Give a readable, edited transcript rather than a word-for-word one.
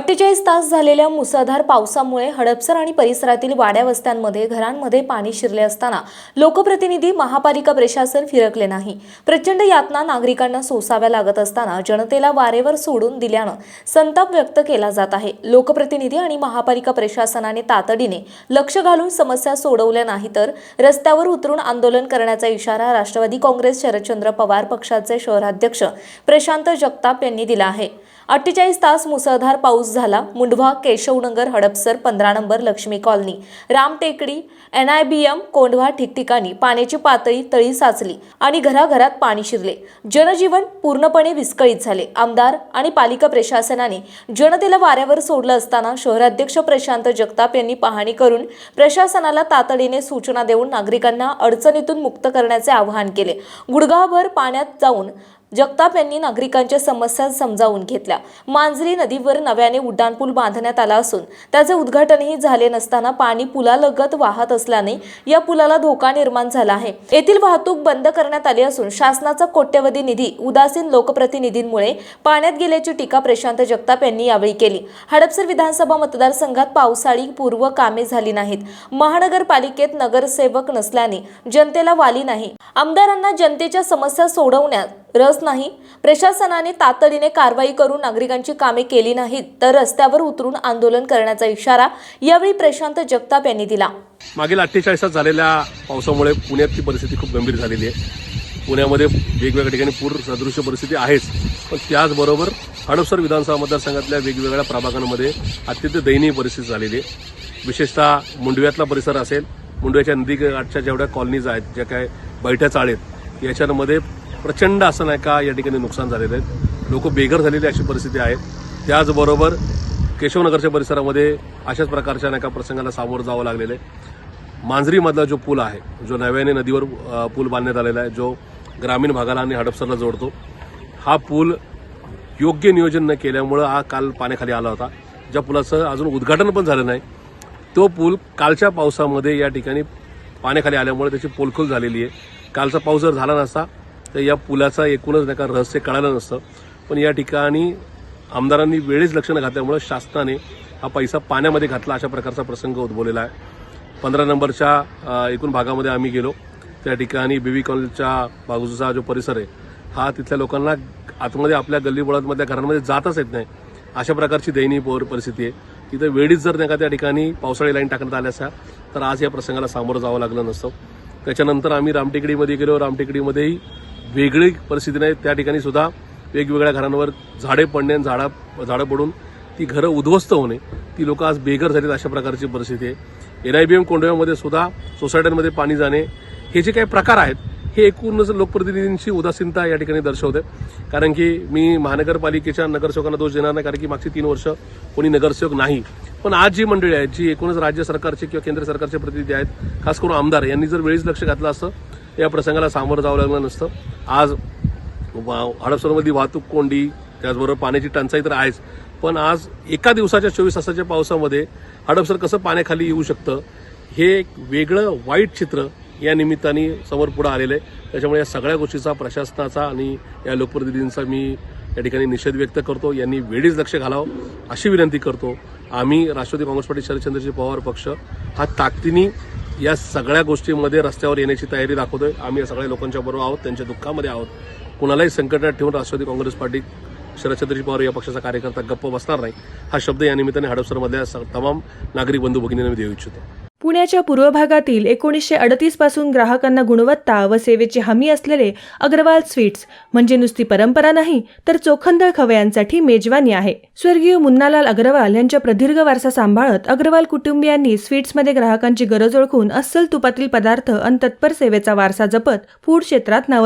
48 तास झालेल्या मुसळधार पावसामुळे हडपसर आणि परिसरातील वाड्या वस्त्यांमध्ये घरांमध्ये पाणी शिरले असताना लोकप्रतिनिधी महापालिका प्रशासन फिरकले नाही। प्रचंड यातना नागरिकांना सोसाव्या लागत असताना जनतेला वारेवर सोडून दिल्यानं संताप व्यक्त केला जात आहे। लोकप्रतिनिधी आणि महापालिका प्रशासनाने तातडीने लक्ष घालून समस्या सोडवल्या नाही तर रस्त्यावर उतरून आंदोलन करण्याचा इशारा राष्ट्रवादी काँग्रेस शरदचंद्र पवार पक्षाचे शहराध्यक्ष प्रशांत जगताप यांनी दिला आहे। 48 तास मुसळधार पाऊस झाला। Mundhwa, Keshavnagar, Hadapsar, 15 number, Laxmi colony, Ramtekdi, NIBM, Kondhwa ठिकठिकाणी पाण्याची पातळी तळी साचली आणि घराघरात पाणी शिरले। जनजीवन पूर्णपणे विस्कळीत झाले। आमदार आणि पालिका प्रशासनाने जनतेला वाऱ्यावर सोडलं असताना शहराध्यक्ष प्रशांत जगताप यांनी पाहणी करून प्रशासनाला तातडीने सूचना देऊन नागरिकांना अडचणीतून मुक्त करण्याचे आवाहन केले। गुडघाभर पाण्यात जाऊन जगताप यांनी नागरिकांच्या समस्या समजावून घेतल्या। मांजरी नदीवर नव्याने उड्डाणपूल बांधण्यात आला असून त्याचे उद्घाटनही झाले नसताना पाणी पुलालगत वाहत असल्याने या पुलाला धोका निर्माण झाला आहे। येथील वाहतूक बंद करण्यात आली असून शासनाचा कोट्यवधी निधी उदासीन लोकप्रतिनिधींमुळे पाण्यात गेल्याची टीका प्रशांत जगताप यांनी यावेळी केली। हडपसर विधानसभा मतदारसंघात पावसाळी पूर्व कामे झाली नाहीत। महानगरपालिकेत नगरसेवक नसल्याने जनतेला वाली नाही। आमदारांना जनतेच्या समस्या सोडवण्यात रस नाही। प्रशासनाने तातडीने कारवाई करून नागरिकांची कामे केली नाहीत तर रस्त्यावर उतरून आंदोलन करण्याचा इशारा यावेळी प्रशांत जगताप यांनी दिला। मागील 48 तास झालेल्या पावसामुळे पुण्यातली परिस्थिती खूप गंभीर झालेली आहे। पुण्यामध्ये वेगवेगळ्या ठिकाणी पूर सदृश्य परिस्थिती आहेच, पण त्याचबरोबर हडपसर विधानसभा मतदारसंघातल्या वेगवेगळ्या प्रभागांमध्ये अत्यंत दयनीय परिस्थिती झालेली आहे। विशेषतः मुंडव्यातला परिसर असेल, मुंडव्याच्या नदीकाठच्या जेवढ्या कॉलनीज आहेत, ज्या काय बैठ्या चाळेत, याच्यामध्ये प्रचंड असं नाही का या ठिकाणी नुकसान झालेलं आहे। लोक बेघर झालेली अशी परिस्थिती आहे। त्याचबरोबर केशवनगरच्या परिसरामध्ये अशाच प्रकारच्या नाही का प्रसंगाला सामोरं जावं लागलेलं आहे। मांजरीमधला जो पूल आहे, जो नव्याने नदीवर पूल बांधण्यात आलेला आहे, जो ग्रामीण भागाला आणि हडपसरला जोडतो, हा पूल योग्य नियोजन न केल्यामुळं हा काल पाण्याखाली आला होता। ज्या पुलाचं अजून उद्घाटन पण झालं नाही, तो पूल कालच्या पावसामध्ये या ठिकाणी पाण्याखाली आल्यामुळे त्याची पोलखोल झालेली आहे। कालचा पाऊस जर झाला नसता तर या पुलाचा एकूणच नाही का रहस्य कळालं नसतं, पण या ठिकाणी आमदारांनी वेळीच लक्ष न घातल्यामुळे शासनाने हा पैसा पाण्यामध्ये घातला, अशा प्रकारचा प्रसंग उद्भवलेला आहे। 15 नंबरच्या एकूण भागामध्ये आम्ही गेलो, त्या ठिकाणी बीबी कॉलनीच्या बाजूचा जो परिसर आहे, हा तिथल्या लोकांना आतमध्ये आपल्या गल्लीबोळांमधल्या घरांमध्ये जातच येत नाही, अशा प्रकारची दयनीय परिस्थिती आहे। तिथे वेळीच जर नाही का त्या ठिकाणी पावसाळी लाईन टाकण्यात आल्या असत्या तर आज या प्रसंगाला सामोरं जावं लागलं नसतं। त्याच्यानंतर आम्ही रामटेकडीमध्ये गेलो। रामटेकडीमध्येही वेगळी परिस्थिती नाही, त्या ठिकाणी सुद्धा वेगवेगळ्या घरांवर झाडे पडणे, झाडं पडून ती घरं उद्ध्वस्त होणे, ती लोक आज बेघर झालीत, अशा प्रकारची परिस्थिती आहे। NIBM कोंढव्यामध्ये सुद्धा सोसायट्यांमध्ये पाणी जाणे, हे जे काही प्रकार आहेत, हे एकूणच लोकप्रतिनिधींची उदासीनता या ठिकाणी दर्शवते। कारण की मी महानगरपालिकेच्या नगरसेवकांना दोष देणार नाही, कारण की मागची 3 वर्ष कोणी नगरसेवक नाही, पण आज जी मंडळी आहेत, जी एकूणच राज्य सरकारचे किंवा केंद्र सरकारचे प्रतिनिधी आहेत, खास करून आमदार, यांनी जर वेळीच लक्ष घातलं असतं या प्रसंगाला सामोरं जावं लागलं नसतं। आज हडपसरमध्ये वाहतूक कोंडी, त्याचबरोबर पाण्याची टंचाई तर आहेच, पण आज एका दिवसाच्या 24 तासाच्या पावसामध्ये हडपसर कसं पाण्याखाली येऊ शकतं, हे एक वेगळं वाईट चित्र या निमित्ताने समोर पुढे आलेलं आहे। त्याच्यामुळे या सगळ्या गोष्टीचा प्रशासनाचा आणि या लोकप्रतिनिधींचा मी या ठिकाणी निषेध व्यक्त करतो। यांनी वेळीच लक्ष घालावं अशी विनंती करतो। आम्ही राष्ट्रवादी काँग्रेस पार्टी शरदचंद्रजी पवार पक्ष हा ताकदीने या सगळ्या गोष्टींमध्ये रस्त्यावर येण्याची तयारी दाखवतोय। आम्ही या सगळ्या लोकांच्या बरोबर आहोत, त्यांच्या दुःखामध्ये आहोत। कुणालाही संकटात ठेवून राष्ट्रवादी काँग्रेस पार्टी शरदचंद्रजी पवार या पक्षाचा कार्यकर्ता गप्प बसणार नाही, हा शब्द या निमित्ताने हडपसरमधल्या तमाम नागरिक बंधू भगिनींना मी देऊ इच्छितो। पुण्याच्या पूर्व भागातील 1938 पासून ग्राहकांना गुणवत्ता व सेवेची हमी असलेले अग्रवाल स्वीट्स म्हणजे नुसती परंपरा नाही तर चोखंदळ खवयांसाठी मेजवानी आहे। स्वर्गीय मुन्नालाल अग्रवाल यांच्या प्रदीर्घ वारसा सांभाळत अग्रवाल कुटुंबियांनी स्वीट्समध्ये ग्राहकांची गरज ओळखून अस्सल तुपातील पदार्थ आणि तत्पर सेवेचा वारसा जपत फूड क्षेत्रात नाव